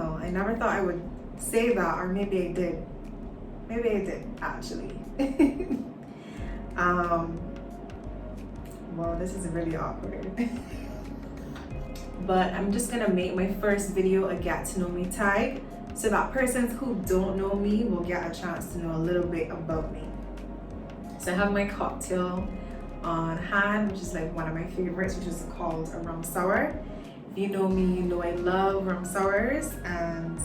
know. I never thought I would say that, or maybe I did. Maybe I did, actually. Well, this is really awkward. But I'm just gonna make my first video a get to know me tag, so that persons who don't know me will get a chance to know a little bit about me. So I have my cocktail on hand, which is like one of my favorites, which is called a rum sour. If you know me, you know I love rum sours, and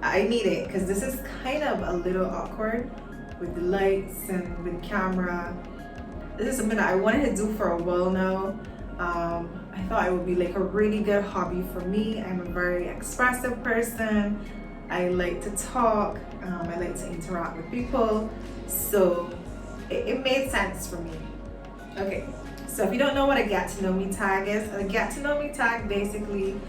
I need it because this is kind of a little awkward with the lights and with camera. This is something that I wanted to do for a while now. I thought it would be like a really good hobby for me. I'm a very expressive person. I like to talk. I like to interact with people. So it made sense for me. Okay, so if you don't know what a get to know me tag is, a get to know me tag, basically,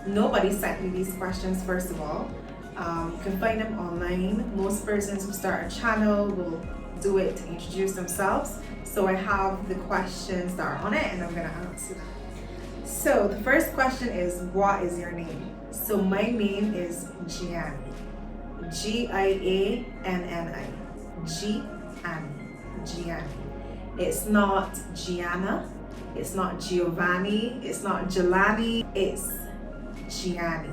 nobody sent me these questions, first of all. You can find them online. Most persons who start a channel will do it to introduce themselves. So I have the questions that are on it, and I'm gonna answer them. So the first question is, what is your name? So my name is Gianni. Gianni. Gianni. It's not Gianna. It's not Giovanni. It's not Jelani. It's Gianni.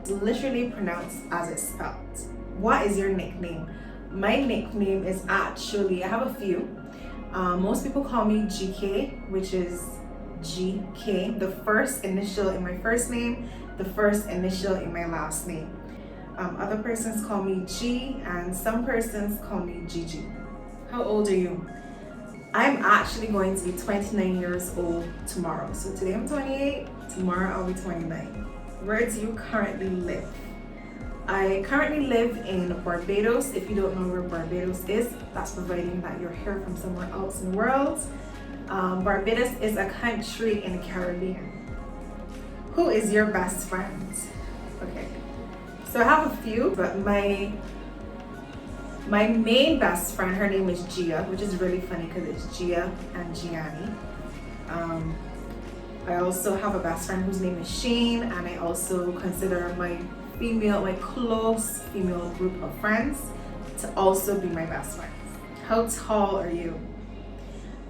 It's literally pronounced as it's spelled. What is your nickname? My nickname is actually, I have a few. Most people call me GK, which is GK, the first initial in my first name, the first initial in my last name. Other persons call me G, and some persons call me Gigi. How old are you? I'm actually going to be 29 years old tomorrow. So today I'm 28, tomorrow I'll be 29. Where do you currently live? I currently live in Barbados. If you don't know where Barbados is, that's providing that you're here from somewhere else in the world. Barbados is a country in the Caribbean. Who is your best friend? Okay, so I have a few, but my main best friend, her name is Gia, which is really funny because it's Gia and Gianni. I also have a best friend whose name is Shane, and I also consider my close female group of friends to also be my best friends. How tall are you?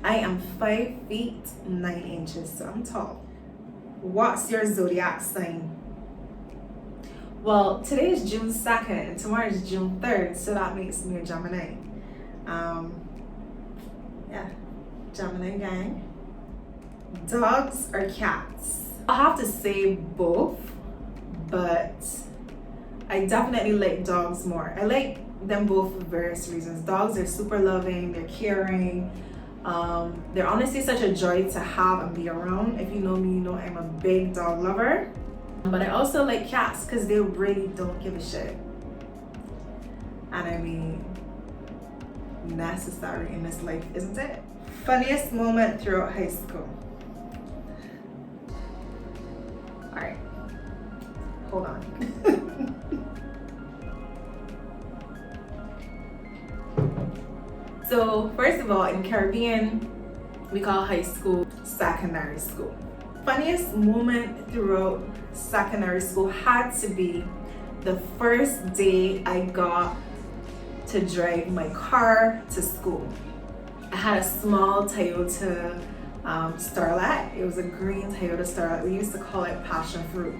I am 5 feet 9 inches, so I'm tall. What's your zodiac sign? Well, today is June 2nd and tomorrow is June 3rd, so that makes me a Gemini. Yeah, Gemini gang. Dogs or cats? I'll have to say both, but I definitely like dogs more. I like them both for various reasons. Dogs are super loving, they're caring. They're honestly such a joy to have and be around. If you know me, you know I'm a big dog lover. But I also like cats because they really don't give a shit. And I mean, necessary in this life, isn't it? Funniest moment throughout high school. Alright, hold on. So first of all, in Caribbean, we call high school secondary school. Funniest moment throughout secondary school had to be the first day I got to drive my car to school. I had a small Toyota Starlet. It was a green Toyota Starlet. We used to call it passion fruit.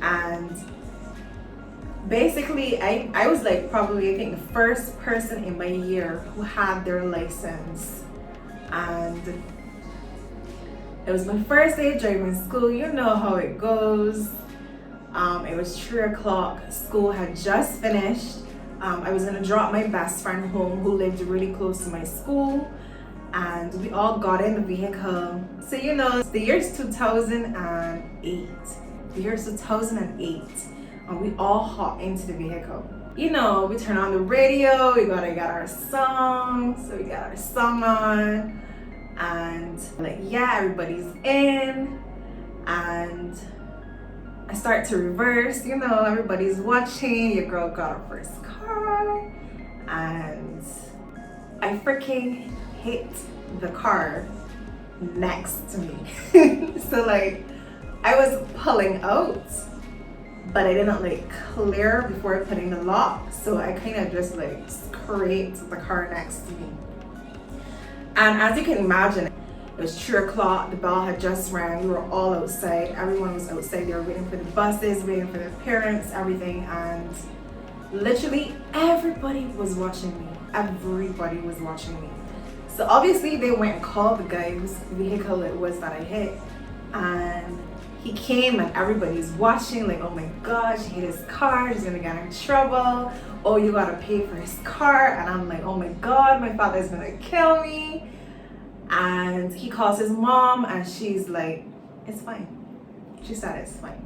And basically, I was like probably, I think, the first person in my year who had their license. And it was my first day driving school. You know how it goes. It was 3 o'clock. School had just finished. I was gonna drop my best friend home who lived really close to my school. And we all got in the vehicle. So you know, the year's 2008. The year's 2008. And we all hop into the vehicle. You know, we turn on the radio, we gotta get our song. So we got our song on. And like, yeah, everybody's in. And I start to reverse, you know, everybody's watching. Your girl got her first car. And I freaking hit the car next to me. So like, I was pulling out. but I didn't like clear before putting the lock, so I kind of just like scraped the car next to me. And as you can imagine, it was 3 o'clock, the bell had just rang, we were all outside, everyone was outside, they were waiting for the buses, waiting for their parents, everything, and literally everybody was watching me. Everybody was watching me. So obviously they went and called the guy whose vehicle it was that I hit, and he came and everybody's watching like, oh my gosh, he hit his car, he's gonna get in trouble, oh you gotta pay for his car. And I'm like, oh my god, my father's gonna kill me. And he calls his mom and she's like, it's fine. She said it's fine.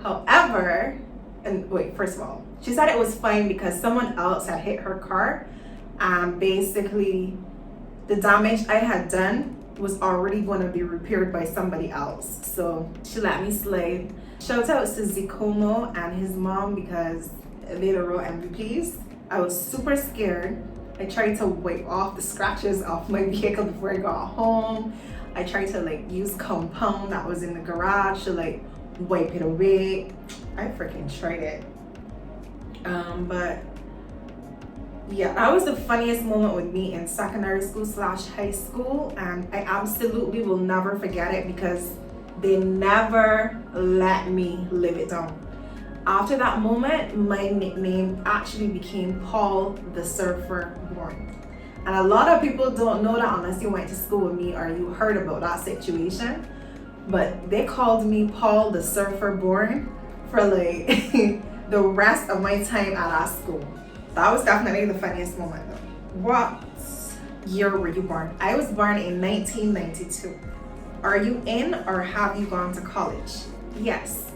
However, and wait, first of all, she said it was fine because someone else had hit her car, and basically the damage I had done was already going to be repaired by somebody else. So she let me slide. Shout out to Zikomo and his mom because they the real MVPs. I was super scared. I tried to wipe off the scratches off my vehicle before I got home. I tried to like use compound that was in the garage to like wipe it away. I freaking tried it. But yeah, that was the funniest moment with me in secondary school / high school, and I absolutely will never forget it because they never let me live it down. After that moment, my nickname actually became Paul the Surfer Born. And a lot of people don't know that unless you went to school with me or you heard about that situation. But they called me Paul the Surfer Born for like the rest of my time at that school. That was definitely the funniest moment though. What year were you born? I was born in 1992. Are you in or have you gone to college? Yes.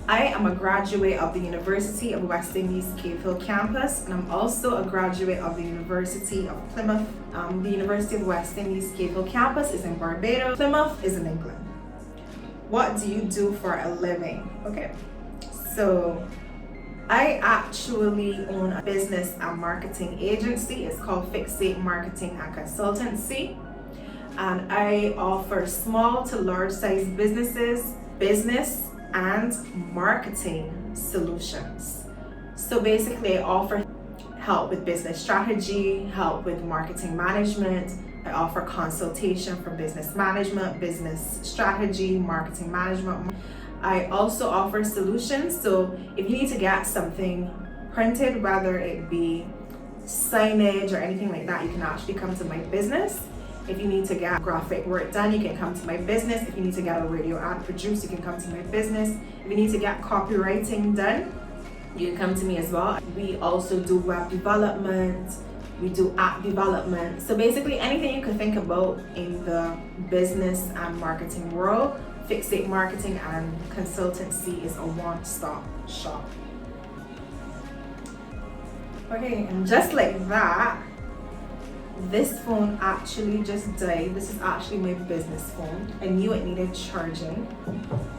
I am a graduate of the University of West Indies Cave Hill campus, and I'm also a graduate of the University of Plymouth. The University of West Indies Cave Hill campus is in Barbados. Plymouth is in England. What do you do for a living? Okay, so I actually own a business and marketing agency. It's called Fixate Marketing and Consultancy. And I offer small to large size businesses, business and marketing solutions. So basically I offer help with business strategy, help with marketing management. I offer consultation for business management, business strategy, marketing management. I also offer solutions. So if you need to get something printed, whether it be signage or anything like that, you can actually come to my business. If you need to get graphic work done, you can come to my business. If you need to get a radio ad produced, you can come to my business. If you need to get copywriting done, you can come to me as well. We also do web development, we do app development. So basically anything you could think about in the business and marketing world, Fixate Marketing and Consultancy is a one-stop shop. Okay, and just like that, this phone actually just died. This is actually my business phone. I knew it needed charging,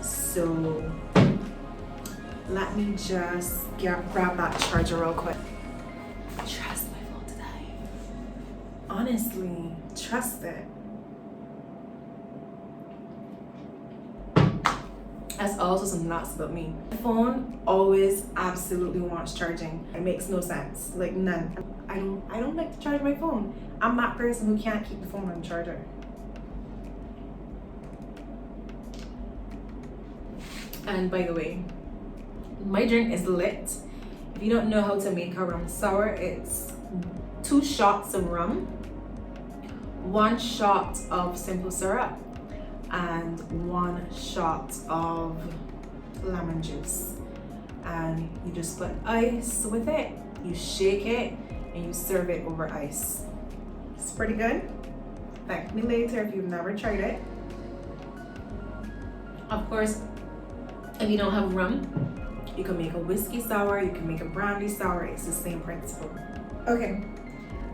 so let me just grab that charger real quick. Trust my phone to die. Honestly, trust it. That's also some nuts about me. My phone always absolutely wants charging. It makes no sense, like none. I don't like to charge my phone. I'm that person who can't keep the phone on the charger. And by the way, my drink is lit. If you don't know how to make a rum sour, it's 2 shots of rum, 1 shot of simple syrup, and 1 shot of lemon juice. And you just put ice with it, you shake it, and you serve it over ice. It's pretty good. Thank me later if you've never tried it. Of course, if you don't have rum, you can make a whiskey sour, you can make a brandy sour. It's the same principle. Okay,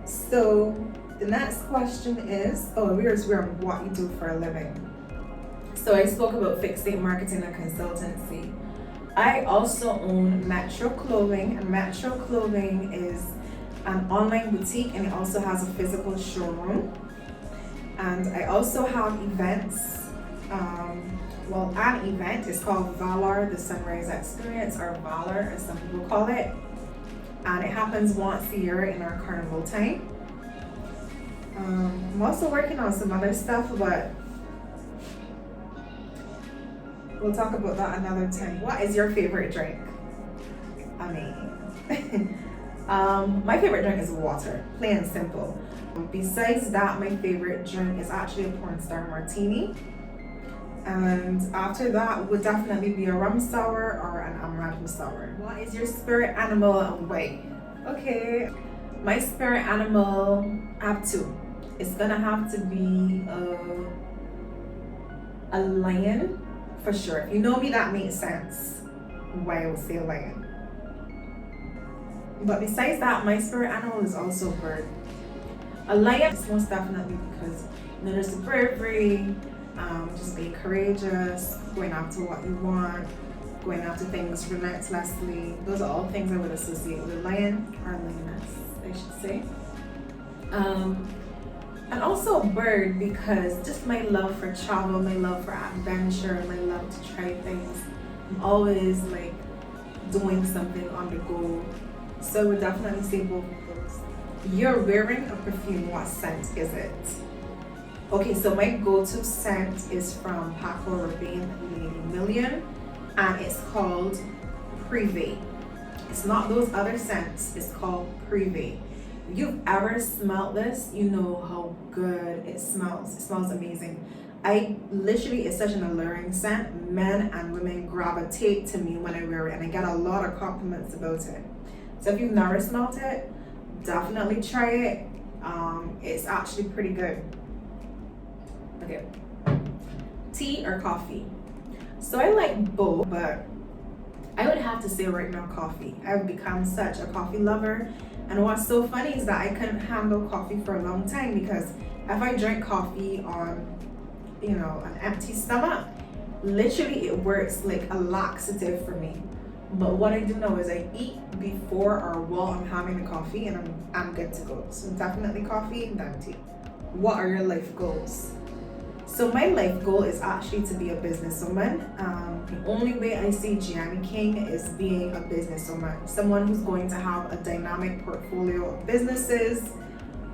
so the next question is, we're on what you do for a living. So I spoke about Fixate Marketing and Consultancy. I also own Metro Clothing, and Metro Clothing is an online boutique, and it also has a physical showroom. And I also have events well, an event. It's called Valor, the Sunrise Experience, or Valor as some people call it. And it happens once a year in our carnival time. I'm also working on some other stuff, but we'll talk about that another time. What is your favorite drink? I mean, my favorite drink is water, plain and simple. Besides that, my favorite drink is actually a porn star martini. And after that would definitely be a rum sour or an amaretto sour. What is your spirit animal and why? Okay, my spirit animal, I have two. It's gonna have to be a lion for sure. If you know me, that makes sense why I would say a lion. But besides that, my spirit animal is also a bird. A lion is most definitely because there's the bravery, just being courageous, going after what you want, going after things relentlessly. Those are all things I would associate with a lion or a lioness, I should say. And also a bird because just my love for travel, my love for adventure, my love to try things. I'm always like doing something on the go. So I would definitely say both of those. You're wearing a perfume, what scent is it? Okay, so my go-to scent is from Paco Rabanne Lady Million, and it's called Privé. It's not those other scents, it's called Privé. If you've ever smelled this, you know how good it smells. It smells amazing. It's such an alluring scent. Men and women gravitate to me when I wear it, and I get a lot of compliments about it. So if you've never smelled it, definitely try it. It's actually pretty good. Okay. Tea or coffee? So I like both, but I would have to say right now coffee. I've become such a coffee lover. And what's so funny is that I couldn't handle coffee for a long time because if I drink coffee on, an empty stomach, literally it works like a laxative for me. But what I do know is I eat before or while I'm having the coffee and I'm good to go. So definitely coffee, then tea. What are your life goals? So my life goal is actually to be a businesswoman. The only way I see Gianni King is being a businesswoman, someone who's going to have a dynamic portfolio of businesses.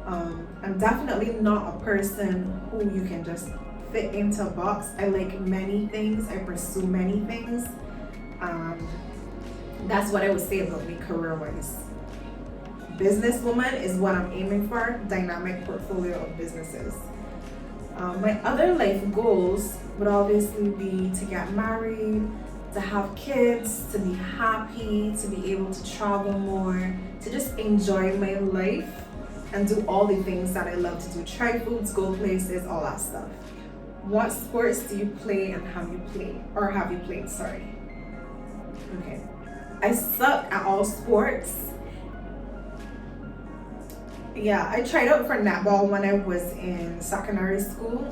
I'm definitely not a person who you can just fit into a box. I like many things. I pursue many things. That's what I would say about me career-wise. Businesswoman is what I'm aiming for, dynamic portfolio of businesses. My other life goals would obviously be to get married, to have kids, to be happy, to be able to travel more, to just enjoy my life and do all the things that I love to do. Try foods, go places, all that stuff. What sports do you play and have you played, sorry. Okay. I suck at all sports. Yeah, I tried out for netball when I was in primary school,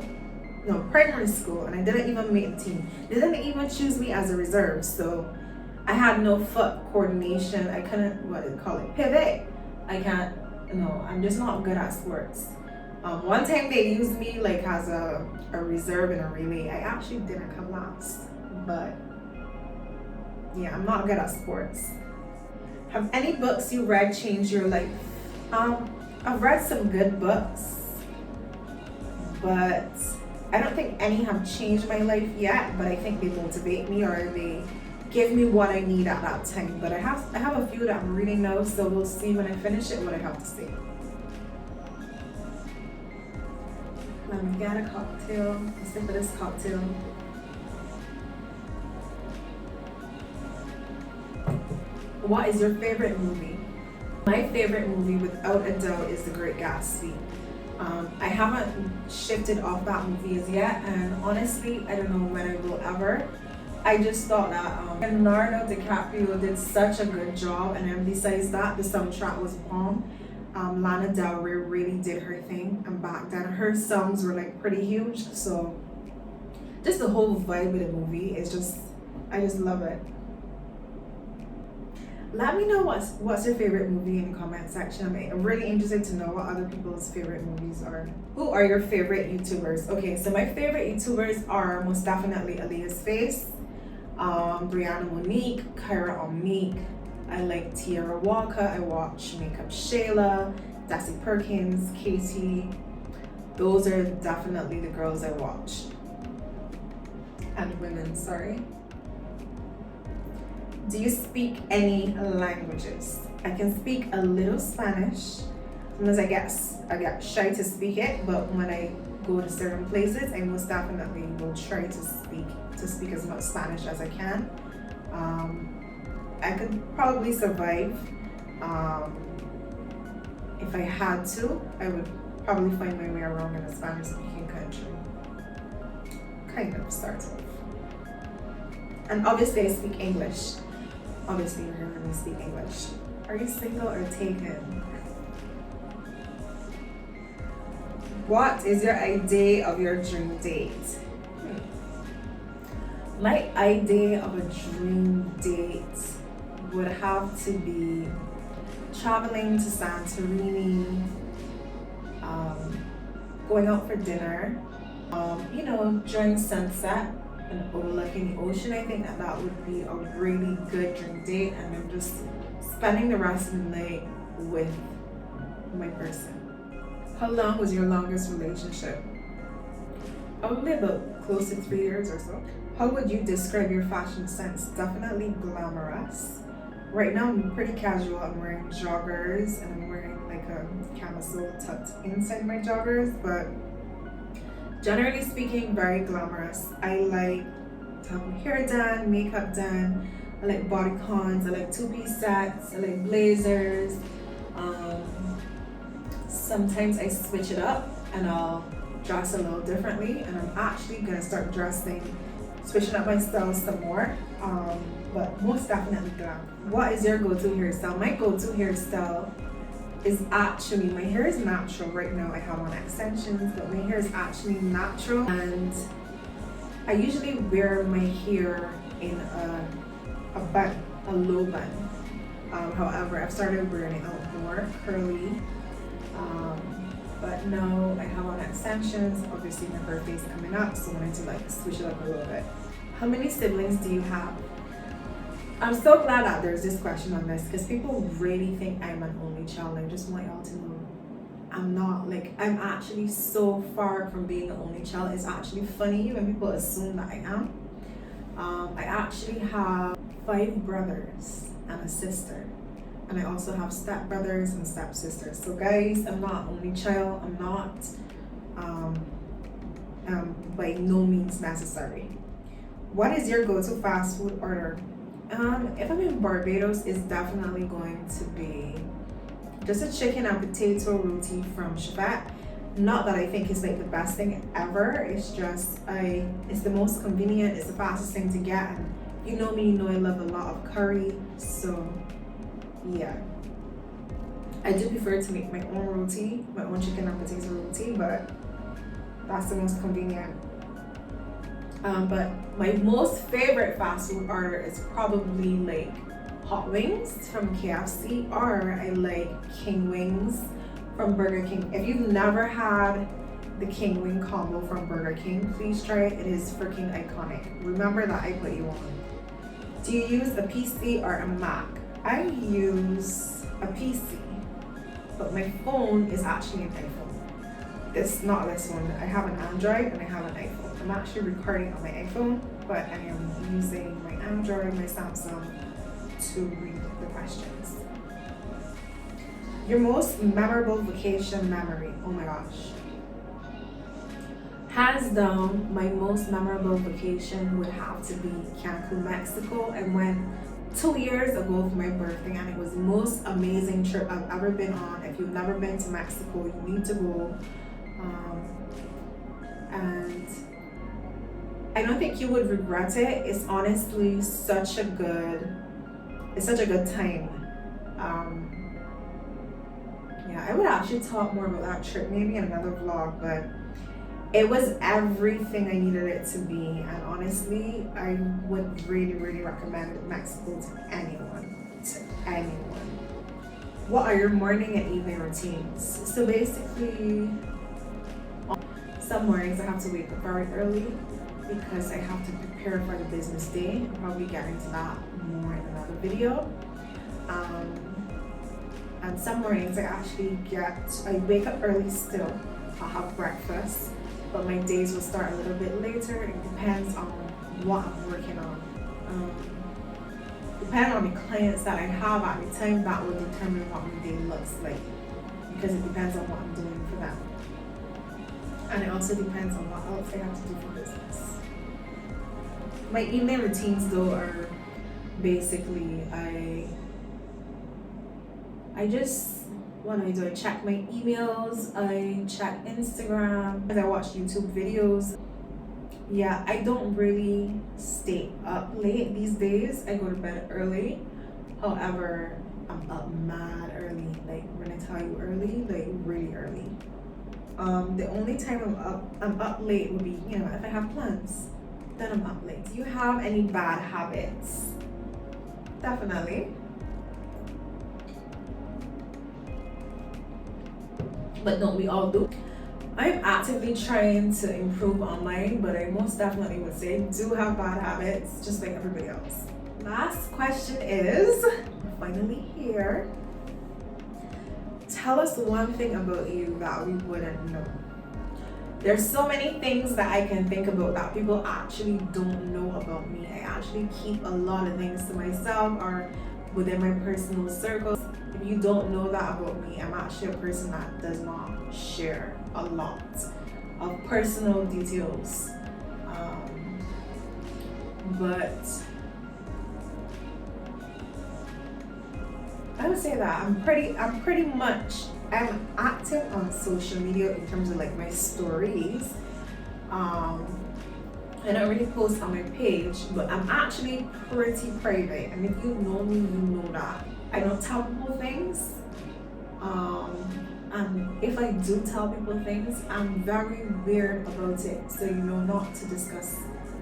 and I didn't even make the team. They didn't even choose me as a reserve, so I had no foot coordination. I couldn't, pivot. I'm just not good at sports. One time they used me like as a reserve in a relay. I actually didn't come last, but yeah, I'm not good at sports. Have any books you read changed your life? I've read some good books, but I don't think any have changed my life yet, but I think they motivate me or they give me what I need at that time. But I have a few that I'm reading now, so we'll see when I finish it what I have to say. Let me get a cocktail. Let's sip of this cocktail. What is your favorite movie? My favorite movie, without a doubt, is The Great Gatsby. I haven't shifted off that movie as yet, and honestly, I don't know when I will ever. I just thought that Leonardo DiCaprio did such a good job, and then besides that, the soundtrack was bomb. Lana Del Rey really did her thing, and back then her songs were like pretty huge, so just the whole vibe of the movie is I just love it. Let me know what's your favorite movie in the comment section. I'm really interested to know what other people's favorite movies are. Who are your favorite YouTubers? Okay, so my favorite YouTubers are most definitely Aaliyah's Face, Brianna Monique, Kyra Omique. I like Tiara Walker. I watch Makeup Shayla, Desi Perkins, Katie. Those are definitely the girls I watch. And women, sorry. Do you speak any languages? I can speak a little Spanish. Sometimes I get shy to speak it, but when I go to certain places, I most definitely will try to speak as much Spanish as I can. I could probably survive. If I had to, I would probably find my way around in a Spanish-speaking country. Kind of, sort of. And obviously I speak English. Obviously you're hearing me speak English. Are you single or taken? What is your idea of your dream date? My idea of a dream date would have to be traveling to Santorini, going out for dinner, during sunset and overlooking the ocean. I think that would be a really good dream date, and then just spending the rest of the night with my person. How long was your longest relationship? Probably about close to 3 years or so. How would you describe your fashion sense? Definitely glamorous. Right now I'm pretty casual. I'm wearing joggers and I'm wearing like a camisole tucked inside my joggers, but generally speaking, very glamorous. I like to have my hair done, makeup done. I like bodycons. I like two-piece sets. I like blazers. Sometimes I switch it up and I'll dress a little differently, and I'm actually gonna start switching up my style some more. But most definitely glam. What is your go-to hairstyle? My go-to hairstyle is actually, my hair is natural right now. I have on extensions, but my hair is actually natural, and I usually wear my hair in a bun, a low bun. However, I've started wearing it out more curly. But now I have on extensions. Obviously my birthday is coming up, so I wanted to switch it up a little bit. How many siblings do you have? I'm so glad that there's this question on this, because people really think I'm an only child. I just want y'all to know I'm not. I'm actually so far from being an only child. It's actually funny when people assume that I am. I actually have 5 brothers and a sister. And I also have stepbrothers and stepsisters. So guys, I'm not only child. I'm not by no means necessary. What is your go-to fast food order? If I'm in Barbados, it's definitely going to be just a chicken and potato roti from Chevet. Not that I think it's the best thing ever. It's just it's the most convenient. It's the fastest thing to get. And you know me, you know I love a lot of curry. So yeah, I do prefer to make my own roti, my own chicken and potato roti, but that's the most convenient. But my most favorite fast food order is probably hot wings from KFC, or I like King Wings from Burger King. If you've never had the King Wing combo from Burger King, please try it. It is freaking iconic. Remember that I put you on. Do you use a PC or a Mac? I use a PC, but my phone is actually an iPhone. It's not this one. I have an Android and I have an iPhone. I'm actually recording on my iPhone, but I am using my Android, my Samsung to read the questions. Your most memorable vacation memory? Oh my gosh. Hands down, my most memorable vacation would have to be Cancun, Mexico. I went 2 years ago for my birthday, and it was the most amazing trip I've ever been on. If you've never been to Mexico, you need to go. And I don't think you would regret it. It's honestly such a good time. Yeah, I would actually talk more about that trip maybe in another vlog, but it was everything I needed it to be, and honestly, I would really, really recommend Mexico to anyone. anyone. What are your morning and evening routines? So basically, some mornings I have to wake up very early because I have to prepare for the business day. I'll probably get into that more in another video. And some mornings I wake up early still. I'll have breakfast, but my days will start a little bit later. It depends on what I'm working on. Depending on the clients that I have at the time, that will determine what my day looks like, because it depends on what I'm doing for them. And it also depends on what else I have to do for business. My evening routines though are basically I just, what do? I check my emails, I check Instagram, I watch YouTube videos. Yeah, I don't really stay up late these days. I go to bed early. However, I'm up mad early. Like when I tell you early, like really early. The only time I'm up late would be, if I have plans, then I'm up late. Do you have any bad habits? Definitely. But don't we all do? I'm actively trying to improve on mine, but I most definitely would say I do have bad habits, just like everybody else. Last question is, we're finally here. Tell us one thing about you that we wouldn't know. There's so many things that I can think about that people actually don't know about me. I actually keep a lot of things to myself or within my personal circles. If you don't know that about me, I'm actually a person that does not share a lot of personal details. But I would say that I'm active on social media in terms of like my stories. I don't really post on my page, but I'm actually pretty private. And if you know me, you know that I don't tell people things. And if I do tell people things, I'm very weird about it. So not to discuss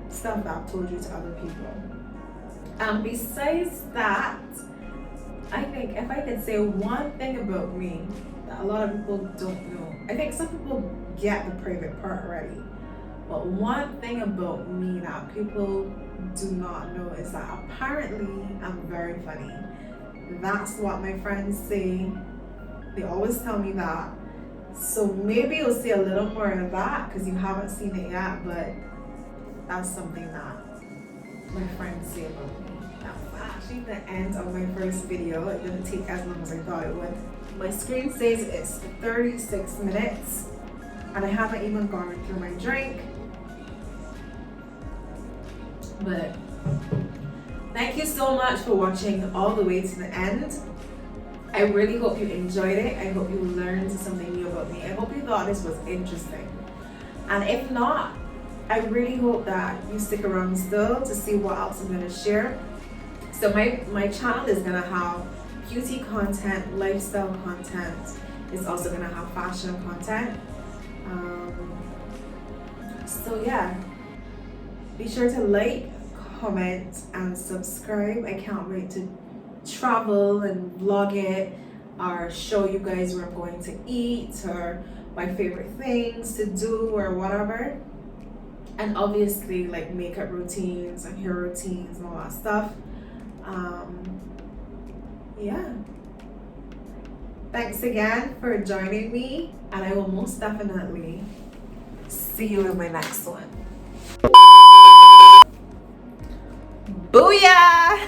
stuff that I've told you to other people. Besides that, I think if I could say one thing about me that a lot of people don't know, I think some people get the private part already. But one thing about me that people do not know is that apparently I'm very funny. That's what my friends say. They always tell me that. So maybe you'll see a little more of that because you haven't seen it yet, but that's something that my friends say about me. That's actually the end of my first video. It didn't take as long as I thought it would. My screen says it's 36 minutes and I haven't even gone through my drink. But thank you so much for watching all the way to the end. I really hope you enjoyed it. I hope you learned something new about me. I hope you thought this was interesting. And if not, I really hope that you stick around still to see what else I'm going to share. So my channel is going to have beauty content, lifestyle content. It's also going to have fashion content. So yeah, be sure to like, comment, and subscribe. I can't wait to travel and vlog it or show you guys where I'm going to eat or my favorite things to do or whatever. And obviously like makeup routines and hair routines and all that stuff. Yeah. Thanks again for joining me, and I will most definitely see you in my next one. Booyah!